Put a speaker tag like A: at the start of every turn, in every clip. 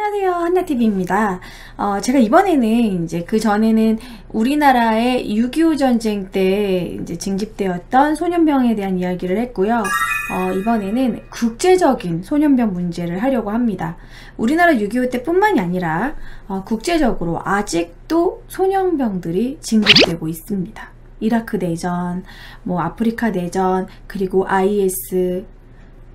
A: 안녕하세요, 한나TV입니다. 제가 이번에는 이제 그 전에는 우리나라의 6.25 전쟁 때 이제 징집되었던 소년병에 대한 이야기를 했고요. 이번에는 국제적인 소년병 문제를 하려고 합니다. 우리나라 6.25 때뿐만이 아니라 국제적으로 아직도 소년병들이 징집되고 있습니다. 이라크 내전, 아프리카 내전, 그리고 IS,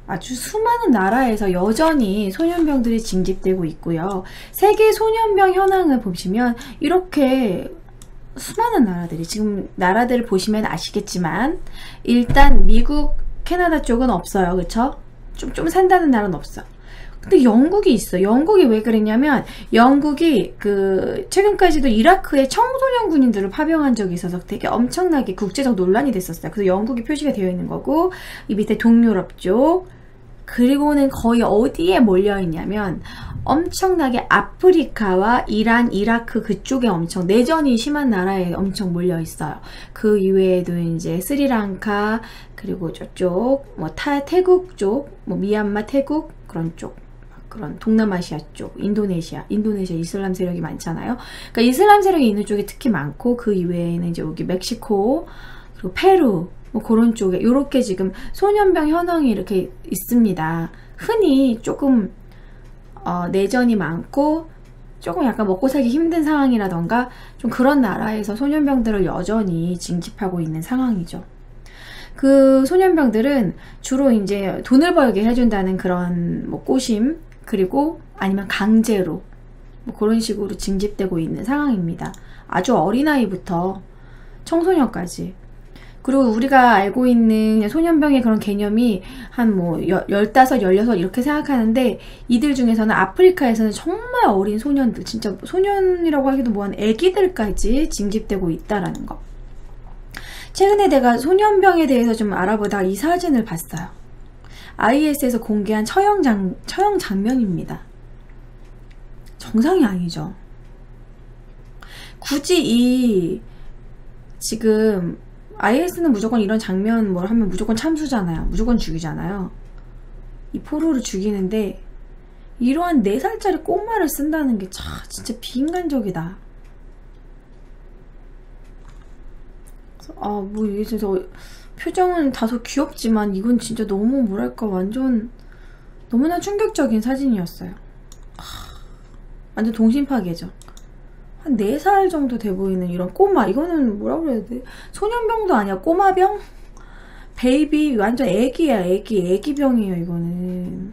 A: 아주 수많은 나라에서 여전히 소년병들이 징집되고 있고요. 세계 소년병 현황을 보시면 이렇게 수많은 나라들이, 지금 나라들을 보시면 아시겠지만 일단 미국, 캐나다 쪽은 없어요. 그쵸? 좀 산다는 나라는 없어. 근데 영국이 있어. 영국이 왜 그랬냐면 영국이 최근까지도 이라크에 청소년 군인들을 파병한 적이 있어서 되게 엄청나게 국제적 논란이 됐었어요. 그래서 영국이 표시가 되어 있는 거고, 이 밑에 동유럽 쪽, 그리고는 거의 어디에 몰려있냐면 엄청나게 아프리카와 이란, 이라크 그쪽에 엄청 내전이 심한 나라에 엄청 몰려있어요. 그 이외에도 이제 스리랑카, 그리고 저쪽 태국 쪽, 미얀마, 태국 그런 쪽, 그런 동남아시아 쪽, 인도네시아 이슬람 세력이 많잖아요. 그러니까 이슬람 세력이 있는 쪽이 특히 많고, 그 이외에는 이제 여기 멕시코, 그리고 페루, 그런 쪽에 요렇게 지금 소년병 현황이 이렇게 있습니다. 흔히 조금 내전이 많고 조금 약간 먹고 살기 힘든 상황이라던가 좀 그런 나라에서 소년병들을 여전히 징집하고 있는 상황이죠. 그 소년병들은 주로 이제 돈을 벌게 해준다는 그런 꼬심, 그리고 아니면 강제로 그런 식으로 징집되고 있는 상황입니다. 아주 어린아이부터 청소년까지. 그리고 우리가 알고 있는 소년병의 그런 개념이 한 15, 16 이렇게 생각하는데, 이들 중에서는 아프리카에서는 정말 어린 소년들, 진짜 소년이라고 하기도 뭐한 애기들까지 징집되고 있다라는 거. 최근에 내가 소년병에 대해서 좀 알아보다가 이 사진을 봤어요. IS에서 공개한 처형 장면입니다. 정상이 아니죠. 굳이 지금 IS는 무조건 이런 장면 뭘 하면 무조건 참수잖아요. 무조건 죽이잖아요. 이 포로를 죽이는데 이러한 4살짜리 꼬마를 쓴다는 게 진짜 비인간적이다. 이게 진짜 표정은 다소 귀엽지만 이건 진짜 너무 뭐랄까 완전 너무나 충격적인 사진이었어요. 완전 동심 파괴죠. 한 4살 정도 돼 보이는 이런 꼬마, 이거는 뭐라고 그래야 돼? 소년병도 아니야. 꼬마병? 베이비, 완전 애기야. 애기병이에요 이거는.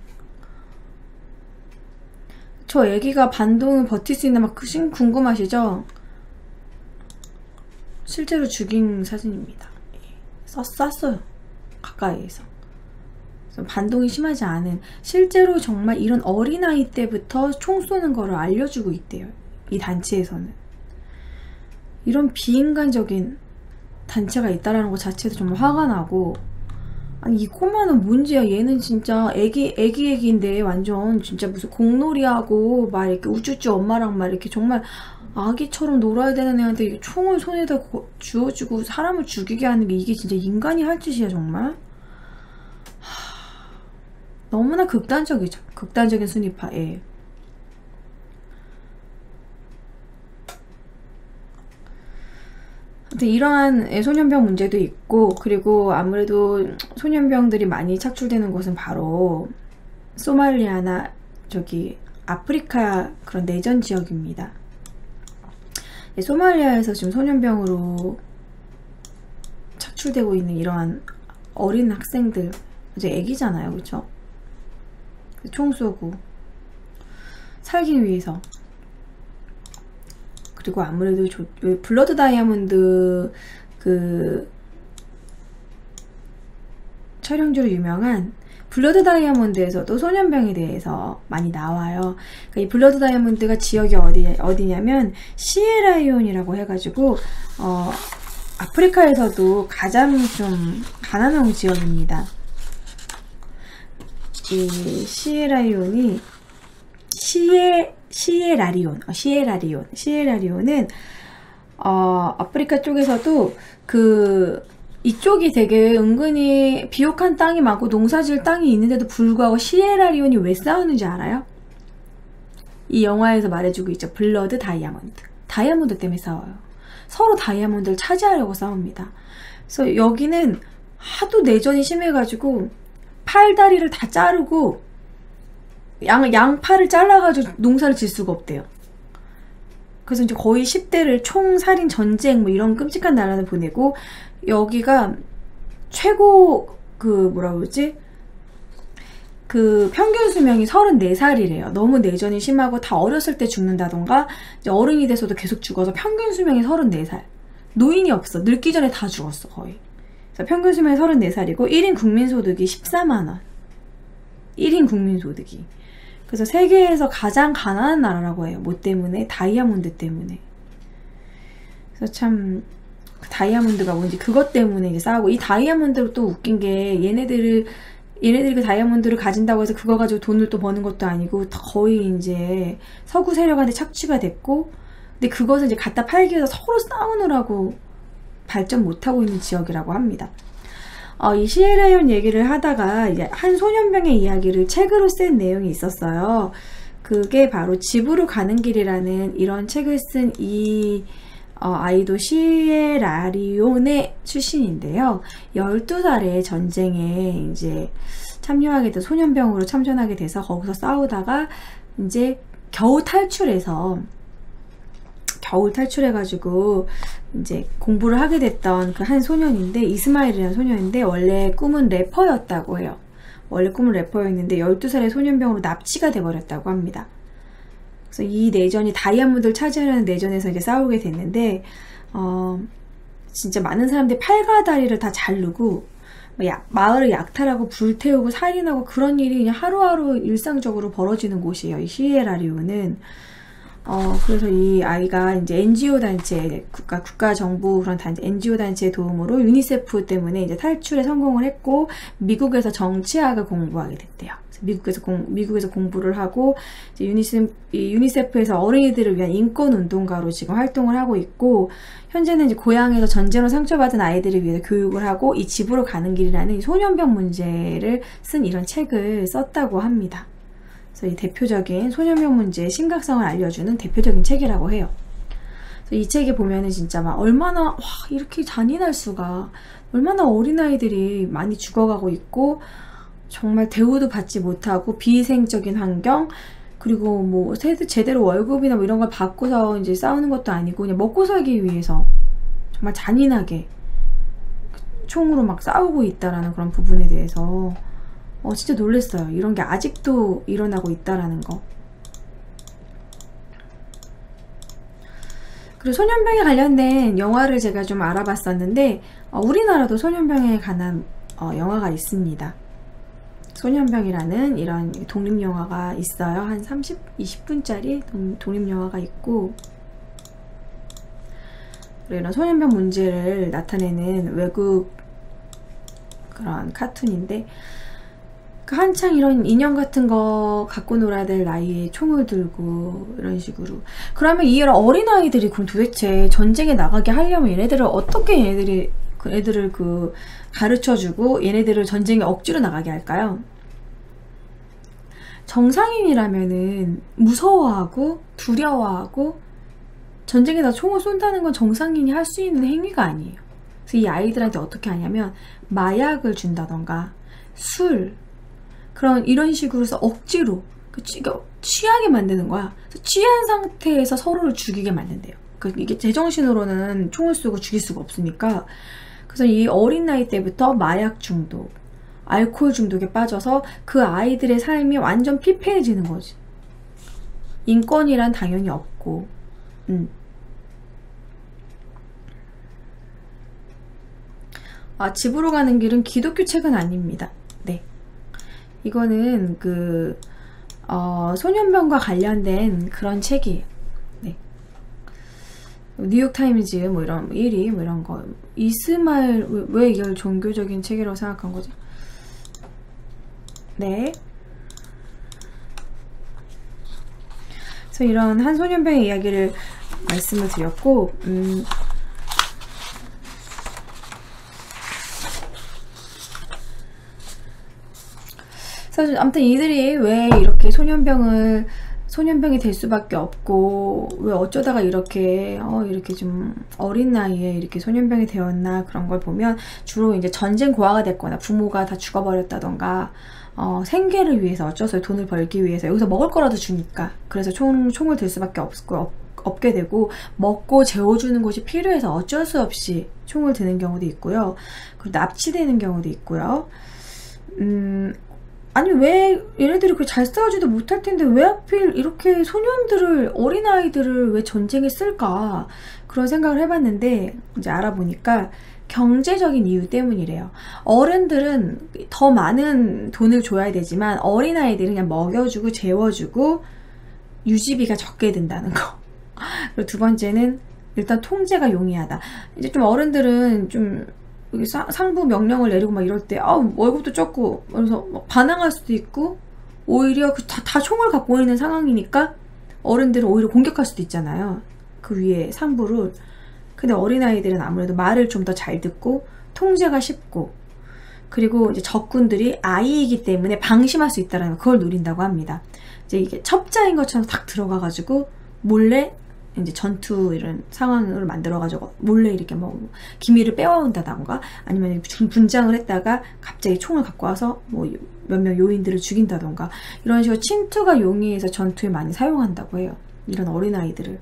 A: 저 애기가 반동을 버틸 수 있나 막 궁금하시죠? 실제로 죽인 사진입니다. 쐈어요. 가까이에서. 반동이 심하지 않은, 실제로 정말 이런 어린아이 때부터 총 쏘는 거를 알려주고 있대요. 이 단체에서는. 이런 비인간적인 단체가 있다라는 것 자체도 정말 화가 나고, 아니 이 꼬마는 뭔지야. 얘는 진짜 애기인데 완전 진짜 무슨 공놀이하고 막 이렇게 우쭈쭈 엄마랑 막 이렇게 정말 아기처럼 놀아야 되는 애한테 총을 손에다 쥐어주고 사람을 죽이게 하는 게 이게 진짜 인간이 할 짓이야 정말. 너무나 극단적이죠. 극단적인 순위파. 예. 이러한 소년병 문제도 있고, 그리고 아무래도 소년병들이 많이 착출되는 곳은 바로 소말리아나 아프리카 그런 내전 지역입니다. 소말리아에서 지금 소년병으로 착출되고 있는 이러한 어린 학생들, 이제 애기잖아요, 그쵸? 총 쏘고 살기 위해서. 그리고 아무래도 블러드 다이아몬드 촬영지로 유명한 블러드 다이아몬드에서도 소년병에 대해서 많이 나와요. 그러니까 이 블러드 다이아몬드가 지역이 어디냐면 시에라리온이라고 해가지고 아프리카에서도 가장 좀 가난한 지역입니다. 이 시에라리온이 시에라리온은 아프리카 쪽에서도 이쪽이 되게 은근히 비옥한 땅이 많고 농사질 땅이 있는데도 불구하고 시에라리온이 왜 싸우는지 알아요? 이 영화에서 말해주고 있죠. 블러드 다이아몬드. 다이아몬드 때문에 싸워요. 서로 다이아몬드를 차지하려고 싸웁니다. 그래서 여기는 하도 내전이 심해가지고 팔다리를 다 자르고 양팔을 잘라가지고 농사를 질 수가 없대요. 그래서 이제 거의 10대를 총살인 전쟁 뭐 이런 끔찍한 나라를 보내고, 여기가 최고 뭐라 그러지? 평균 수명이 34살이래요. 너무 내전이 심하고 다 어렸을 때 죽는다던가 이제 어른이 돼서도 계속 죽어서 평균 수명이 34살. 노인이 없어. 늙기 전에 다 죽었어 거의. 그래서 평균 수명이 34살이고 1인 국민소득이 14만원. 1인 국민소득이. 그래서 세계에서 가장 가난한 나라라고 해요. 뭐 때문에? 다이아몬드 때문에. 그래서 참 다이아몬드가 뭔지 그것 때문에 이제 싸우고, 이 다이아몬드로 또 웃긴 게 얘네들이 그 다이아몬드를 가진다고 해서 그거 가지고 돈을 또 버는 것도 아니고 거의 이제 서구 세력한테 착취가 됐고, 근데 그것을 이제 갖다 팔기 위해서 서로 싸우느라고 발전 못하고 있는 지역이라고 합니다. 이 시에라리온 얘기를 하다가 이제 한 소년병의 이야기를 책으로 쓴 내용이 있었어요. 그게 바로 집으로 가는 길이라는 이런 책을 쓴 이 아이도 시에라리온의 출신인데요. 12살에 전쟁에 이제 참여하게 돼서 소년병으로 참전하게 돼서 거기서 싸우다가 이제 겨우 탈출해가지고 이제 공부를 하게 됐던 그 한 소년인데, 이스마일이라는 소년인데 원래 꿈은 래퍼였다고 해요. 원래 꿈은 래퍼였는데 12살의 소년병으로 납치가 돼버렸다고 합니다. 그래서 이 내전이 다이아몬드를 차지하려는 내전에서 이제 싸우게 됐는데, 진짜 많은 사람들이 팔과 다리를 다 자르고 마을을 약탈하고 불태우고 살인하고 그런 일이 그냥 하루하루 일상적으로 벌어지는 곳이에요. 이 시에라리온은. 그래서 이 아이가 이제 NGO 단체, 국가 정부 그런 단체, NGO 단체의 도움으로 유니세프 때문에 이제 탈출에 성공을 했고, 미국에서 정치학을 공부하게 됐대요. 미국에서 공부를 하고, 이제 유니세프에서 어린이들을 위한 인권 운동가로 지금 활동을 하고 있고, 현재는 이제 고향에서 전쟁으로 상처받은 아이들을 위해 교육을 하고, 이 집으로 가는 길이라는 이 소년병 문제를 쓴 이런 책을 썼다고 합니다. 그래서 이 대표적인 소년병 문제의 심각성을 알려주는 대표적인 책이라고 해요. 그래서 이 책에 보면은 진짜 막 얼마나 이렇게 잔인할 수가, 얼마나 어린아이들이 많이 죽어가고 있고, 정말 대우도 받지 못하고 비위생적인 환경, 그리고 뭐 제대로 월급이나 뭐 이런 걸 받고서 이제 싸우는 것도 아니고 그냥 먹고 살기 위해서 정말 잔인하게 총으로 막 싸우고 있다라는 그런 부분에 대해서 진짜 놀랐어요. 이런 게 아직도 일어나고 있다라는 거. 그리고 소년병에 관련된 영화를 제가 좀 알아봤었는데, 우리나라도 소년병에 관한 영화가 있습니다. 소년병이라는 이런 독립영화가 있어요. 한 20분짜리 독립영화가 있고, 이런 소년병 문제를 나타내는 외국 그런 카툰인데, 한창 이런 인형 같은 거 갖고 놀아야 될 나이에 총을 들고 이런 식으로. 그러면 이런 어린아이들이 그럼 도대체 전쟁에 나가게 하려면 얘네들을 어떻게 애들을 가르쳐주고 얘네들을 전쟁에 억지로 나가게 할까요? 정상인이라면은 무서워하고 두려워하고 전쟁에다 총을 쏜다는 건 정상인이 할 수 있는 행위가 아니에요. 그래서 이 아이들한테 어떻게 하냐면 마약을 준다던가 술, 이런 식으로 해서 억지로 취하게 만드는 거야. 취한 상태에서 서로를 죽이게 만든대요. 이게 제정신으로는 총을 쏘고 죽일 수가 없으니까. 그래서 이 어린 나이 때부터 마약 중독, 알코올 중독에 빠져서 그 아이들의 삶이 완전 피폐해지는 거지. 인권이란 당연히 없고. 집으로 가는 길은 기독교 책은 아닙니다. 네. 이거는 소년병과 관련된 그런 책이에요. 네. 뉴욕타임즈 뭐 이런 1위 뭐 이런 거. 이스마일, 왜 이걸 종교적인 책이라고 생각한 거죠? 네. 그래서 이런 한 소년병의 이야기를 말씀을 드렸고, 그래서 아무튼 이들이 왜 이렇게 소년병이 될 수밖에 없고 왜 어쩌다가 이렇게 이렇게 좀 어린 나이에 이렇게 소년병이 되었나 그런 걸 보면 주로 이제 전쟁 고아가 됐거나 부모가 다 죽어버렸다던가 생계를 위해서 어쩔 수 없이 돈을 벌기 위해서 여기서 먹을 거라도 주니까 그래서 총을 들 수밖에 없게 되고 먹고 재워주는 것이 필요해서 어쩔 수 없이 총을 드는 경우도 있고요. 그리고 납치되는 경우도 있고요. 아니 왜 얘네들이 그렇게 잘 싸우지도 못할 텐데 왜 하필 이렇게 소년들을 어린아이들을 왜 전쟁에 쓸까 그런 생각을 해봤는데 이제 알아보니까 경제적인 이유 때문이래요. 어른들은 더 많은 돈을 줘야 되지만 어린아이들은 그냥 먹여주고 재워주고 유지비가 적게 든다는 거. 그리고 두 번째는 일단 통제가 용이하다. 이제 좀 어른들은 좀 상부 명령을 내리고 막 이럴 때 월급도 적고 그래서 막 반항할 수도 있고 오히려 다 총을 갖고 있는 상황이니까 어른들은 오히려 공격할 수도 있잖아요. 그 위에 상부를. 근데 어린아이들은 아무래도 말을 좀 더 잘 듣고 통제가 쉽고 그리고 이제 적군들이 아이이기 때문에 방심할 수 있다는 거 그걸 노린다고 합니다. 이제 이게 첩자인 것처럼 딱 들어가가지고 몰래 이제 전투 이런 상황을 만들어가지고 몰래 이렇게 뭐 기밀을 빼와온다던가 아니면 분장을 했다가 갑자기 총을 갖고 와서 뭐 몇 명 요인들을 죽인다던가 이런 식으로 침투가 용이해서 전투에 많이 사용한다고 해요. 이런 어린아이들을.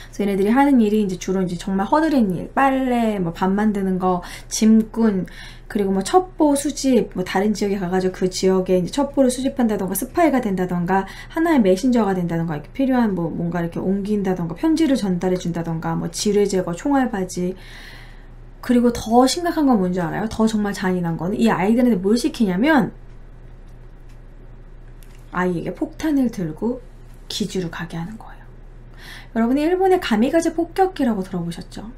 A: 그래서 얘네들이 하는 일이 이제 주로 이제 정말 허드렛 일, 빨래, 뭐 밥 만드는 거, 짐꾼, 그리고 뭐 첩보 수집, 뭐 다른 지역에 가가지고 그 지역에 이제 첩보를 수집한다던가 스파이가 된다던가 하나의 메신저가 된다던가 이렇게 필요한 뭐 뭔가 이렇게 옮긴다던가 편지를 전달해 준다던가 뭐 지뢰 제거, 총알바지. 그리고 더 심각한 건 뭔지 알아요? 더 정말 잔인한 거는 이 아이들한테 뭘 시키냐면 아이에게 폭탄을 들고 기지로 가게 하는 거예요. 여러분이 일본의 가미가제 폭격기라고 들어보셨죠?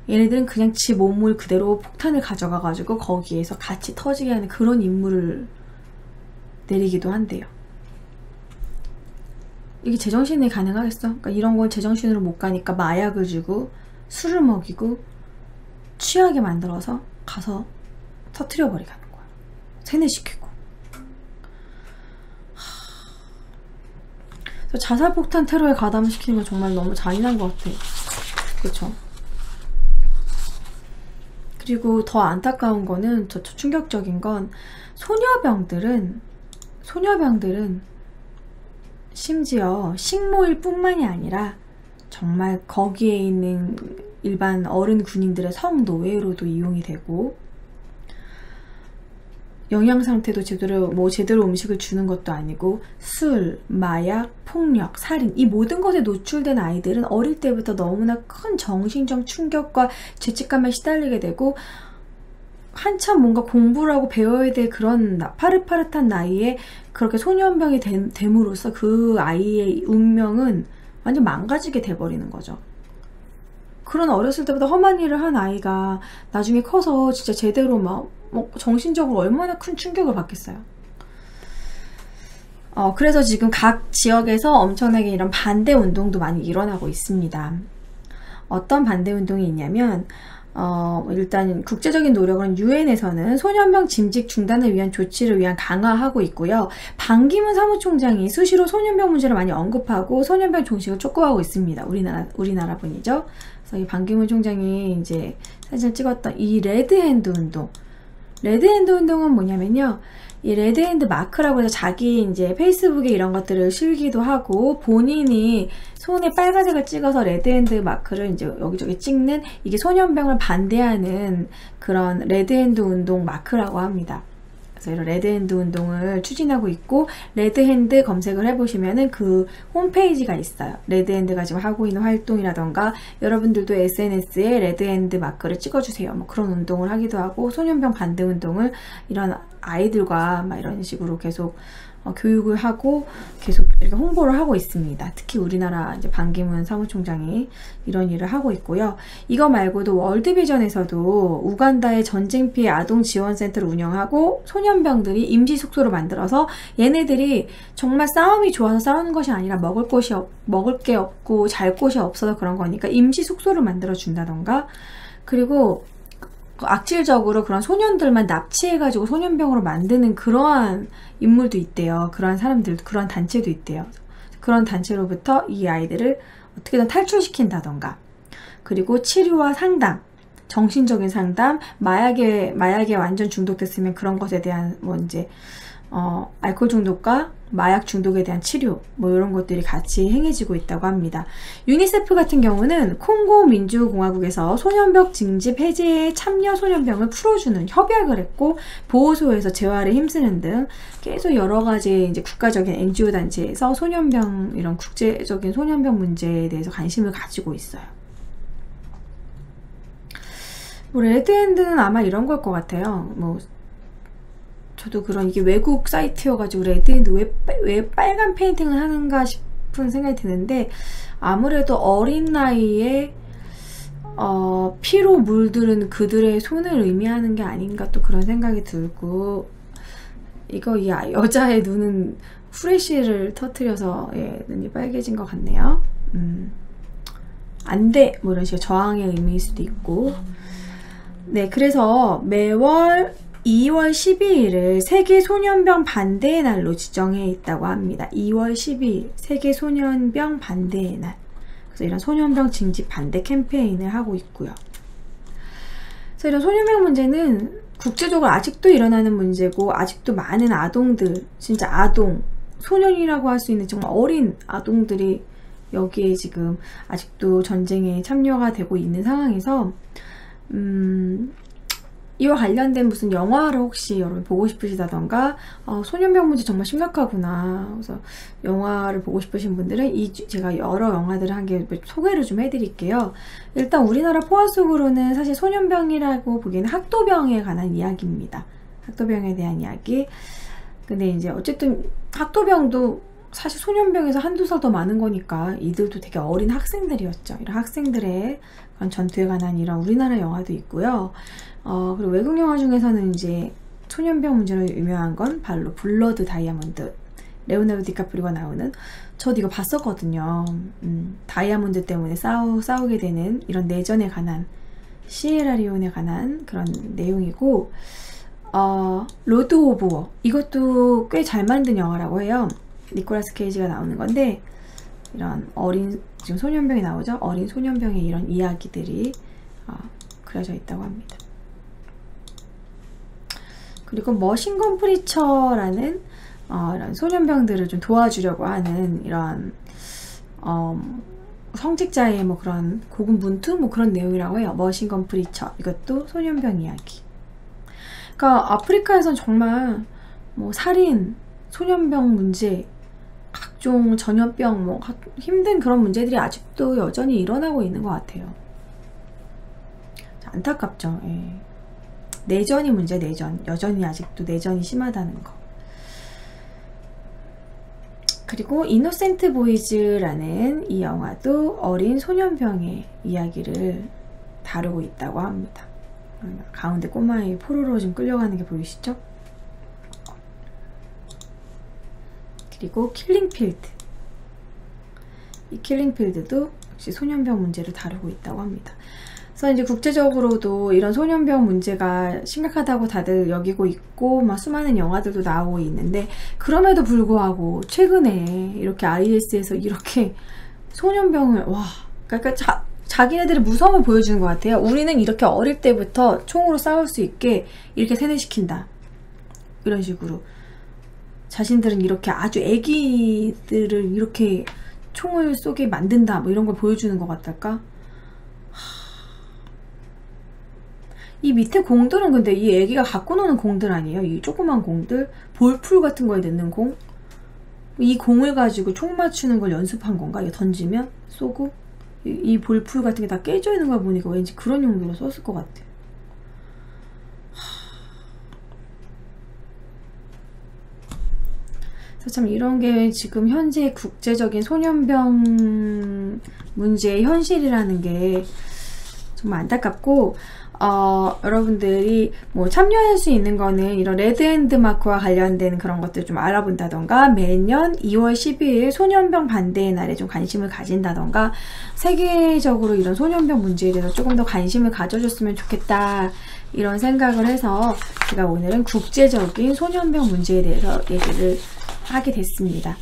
A: 얘네들은 그냥 지 몸을 그대로 폭탄을 가져가가지고 거기에서 같이 터지게 하는 그런 임무를 내리기도 한대요. 이게 제정신이 가능하겠어? 그러니까 이런 걸 제정신으로 못 가니까 마약을 주고 술을 먹이고 취하게 만들어서 가서 터트려버리게 하는 거야. 세뇌시키고. 자살폭탄 테러에 가담시키는 건 정말 너무 잔인한 것 같아. 그쵸? 그리고 더 안타까운 거는, 더 충격적인 건 소녀병들은 심지어 식모일 뿐만이 아니라 정말 거기에 있는 일반 어른 군인들의 성노예로도 이용이 되고 영양 상태도 제대로 음식을 주는 것도 아니고 술, 마약, 폭력, 살인 이 모든 것에 노출된 아이들은 어릴 때부터 너무나 큰 정신적 충격과 죄책감에 시달리게 되고 한참 뭔가 공부를 하고 배워야 될 그런 파릇파릇한 나이에 그렇게 소년병이 됨으로써 그 아이의 운명은 완전 망가지게 돼버리는 거죠. 그런 어렸을 때부터 험한 일을 한 아이가 나중에 커서 진짜 제대로 막 정신적으로 얼마나 큰 충격을 받겠어요. 그래서 지금 각 지역에서 엄청나게 이런 반대 운동도 많이 일어나고 있습니다. 어떤 반대 운동이 있냐면 일단 국제적인 노력은 유엔에서는 소년병 짐직 중단을 위한 조치를 위한 강화하고 있고요. 반기문 사무총장이 수시로 소년병 문제를 많이 언급하고 소년병 종식을 촉구하고 있습니다. 우리나라 분이죠. 그래서 이 반기문 총장이 이제 사진을 찍었던 이 레드핸드 운동. 레드핸드 운동은 뭐냐면요. 이 레드핸드 마크라고 해서 자기 이제 페이스북에 이런 것들을 실기도 하고 본인이 손에 빨간색을 찍어서 레드핸드 마크를 이제 여기저기 찍는 이게 소년병을 반대하는 그런 레드핸드 운동 마크라고 합니다. 그래서 이런 레드핸드 운동을 추진하고 있고 레드핸드 검색을 해보시면은 그 홈페이지가 있어요. 레드핸드가 지금 하고 있는 활동이라던가 여러분들도 SNS에 레드핸드 마크를 찍어주세요. 뭐 그런 운동을 하기도 하고 소년병 반대 운동을 이런 아이들과 막 이런 식으로 계속 교육을 하고 계속 이렇게 홍보를 하고 있습니다. 특히 우리나라 이제 반기문 사무총장이 이런 일을 하고 있고요. 이거 말고도 월드비전에서도 우간다의 전쟁 피해 아동 지원센터를 운영하고 소년병들이 임시 숙소를 만들어서 얘네들이 정말 싸움이 좋아서 싸우는 것이 아니라 먹을 게 없고 잘 곳이 없어서 그런 거니까 임시 숙소를 만들어 준다던가 그리고 악질적으로 그런 소년들만 납치해가지고 소년병으로 만드는 그러한 인물도 있대요. 그러한 사람들, 그러한 단체도 있대요. 그런 단체로부터 이 아이들을 어떻게든 탈출시킨다던가, 그리고 치료와 상담, 정신적인 상담, 마약에 완전 중독됐으면 그런 것에 대한 뭐 이제 알코올 중독과 마약 중독에 대한 치료, 뭐 이런 것들이 같이 행해지고 있다고 합니다. 유니세프 같은 경우는 콩고 민주공화국에서 소년병 징집 해제에 참여 소년병을 풀어주는 협약을 했고, 보호소에서 재활에 힘쓰는 등 계속 여러 가지 이제 국가적인 NGO 단체에서 소년병, 이런 국제적인 소년병 문제에 대해서 관심을 가지고 있어요. 뭐 레드핸드는 아마 이런 걸 것 같아요. 뭐 저도 그런, 이게 외국 사이트여가지고 레드핸드 왜 빨간 페인팅을 하는가 싶은 생각이 드는데, 아무래도 어린 나이에 피로 물들은 그들의 손을 의미하는 게 아닌가 또 그런 생각이 들고, 이거 이 여자의 눈은 후레쉬를 터뜨려서 눈이 빨개진 것 같네요. 안 돼! 뭐 이런 식의 저항의 의미일 수도 있고. 네, 그래서 매월 2월 12일을 세계 소년병 반대의 날로 지정해 있다고 합니다. 2월 12일 세계 소년병 반대의 날. 그래서 이런 소년병 징집 반대 캠페인을 하고 있고요. 그래서 이런 소년병 문제는 국제적으로 아직도 일어나는 문제고, 아직도 많은 아동들, 진짜 아동, 소년이라고 할 수 있는 정말 어린 아동들이 여기에 지금 아직도 전쟁에 참여가 되고 있는 상황에서, 이와 관련된 무슨 영화를 혹시 여러분 보고 싶으시다던가, 소년병 문제 정말 심각하구나, 그래서 영화를 보고 싶으신 분들은 제가 여러 영화들을 한 개 소개를 좀 해드릴게요. 일단 우리나라 포화 속으로는 사실 소년병이라고 보기에는 학도병에 관한 이야기입니다. 학도병에 대한 이야기. 근데 이제 어쨌든 학도병도 사실 소년병에서 한두 살 더 많은 거니까 이들도 되게 어린 학생들이었죠. 이런 학생들의 그런 전투에 관한 이런 우리나라 영화도 있고요. 그리고 외국 영화 중에서는 이제 소년병 문제로 유명한 건 바로 블러드 다이아몬드, 레오나르도 디카프리오가 나오는, 저도 이거 봤었거든요. 다이아몬드 때문에 싸우게 되는 이런 내전에 관한, 시에라리온에 관한 그런 내용이고, 로드 오브 워, 이것도 꽤 잘 만든 영화라고 해요. 니콜라스 케이지가 나오는 건데, 이런 어린, 지금 소년병이 나오죠? 어린 소년병의 이런 이야기들이 그려져 있다고 합니다. 그리고 머신건 프리처라는 이런 소년병들을 좀 도와주려고 하는 이런 성직자의 뭐 그런 고군분투 뭐 그런 내용이라고 해요. 머신건 프리처, 이것도 소년병 이야기. 그러니까 아프리카에선 정말 뭐 살인, 소년병 문제, 각종 전염병, 뭐 힘든 그런 문제들이 아직도 여전히 일어나고 있는 것 같아요. 안타깝죠. 예. 내전이 문제, 내전. 여전히 아직도 내전이 심하다는 거. 그리고 이노센트 보이즈라는 이 영화도 어린 소년병의 이야기를 다루고 있다고 합니다. 가운데 꼬마의 포로로 좀 끌려가는 게 보이시죠? 그리고 킬링필드. 이 킬링필드도 역시 소년병 문제를 다루고 있다고 합니다. 그래서 이제 국제적으로도 이런 소년병 문제가 심각하다고 다들 여기고 있고, 막 수많은 영화들도 나오고 있는데, 그럼에도 불구하고 최근에 이렇게 IS에서 이렇게 소년병을, 그러니까 자기네들의 무서움을 보여주는 것 같아요. 우리는 이렇게 어릴 때부터 총으로 싸울 수 있게 이렇게 세뇌시킨다, 이런 식으로. 자신들은 이렇게 아주 애기들을 이렇게 총을 쏘게 만든다, 뭐 이런 걸 보여주는 것 같달까? 이 밑에 공들은 근데 이 애기가 갖고 노는 공들 아니에요? 이 조그만 공들? 볼풀 같은 거에 넣는 공? 이 공을 가지고 총 맞추는 걸 연습한 건가? 이거 던지면? 쏘고? 이 볼풀 같은 게 다 깨져 있는 걸 보니까 왠지 그런 용도로 썼을 것 같아. 그래서 참 이런 게 지금 현재 국제적인 소년병 문제의 현실이라는 게 정말 안타깝고, 여러분들이 뭐 참여할 수 있는 거는 이런 레드핸드 마크와 관련된 그런 것들 좀 알아본다던가, 매년 2월 12일 소년병 반대의 날에 좀 관심을 가진다던가, 세계적으로 이런 소년병 문제에 대해서 조금 더 관심을 가져줬으면 좋겠다, 이런 생각을 해서 제가 오늘은 국제적인 소년병 문제에 대해서 얘기를 하게 됐습니다.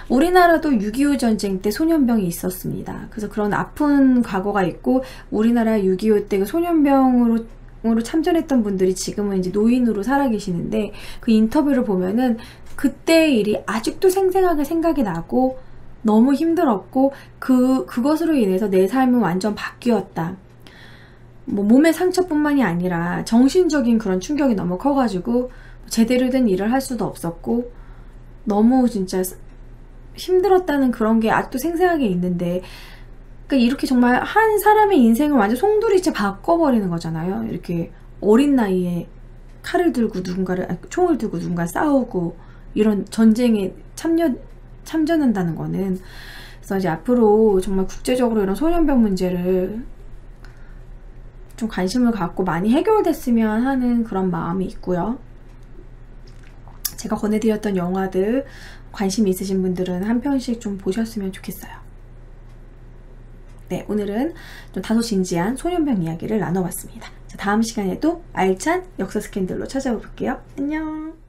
A: 우리나라도 6.25 전쟁 때 소년병이 있었습니다. 그래서 그런 아픈 과거가 있고, 우리나라 6.25 때 그 소년병으로 참전했던 분들이 지금은 이제 노인으로 살아계시는데, 그 인터뷰를 보면은 그때의 일이 아직도 생생하게 생각이 나고 너무 힘들었고, 그것으로 인해서 내 삶은 완전 바뀌었다. 뭐 몸의 상처뿐만이 아니라 정신적인 그런 충격이 너무 커가지고 제대로 된 일을 할 수도 없었고 너무 진짜 힘들었다는 그런 게 아직도 생생하게 있는데, 그러니까 이렇게 정말 한 사람의 인생을 완전 송두리째 바꿔버리는 거잖아요. 이렇게 어린 나이에 칼을 들고 총을 들고 누군가 싸우고 이런 전쟁에 참전한다는 거는. 그래서 이제 앞으로 정말 국제적으로 이런 소년병 문제를 좀 관심을 갖고 많이 해결됐으면 하는 그런 마음이 있고요. 제가 권해드렸던 영화들 관심 있으신 분들은 한 편씩 좀 보셨으면 좋겠어요. 네, 오늘은 좀 다소 진지한 소년병 이야기를 나눠봤습니다. 자, 다음 시간에도 알찬 역사 스캔들로 찾아올게요. 안녕.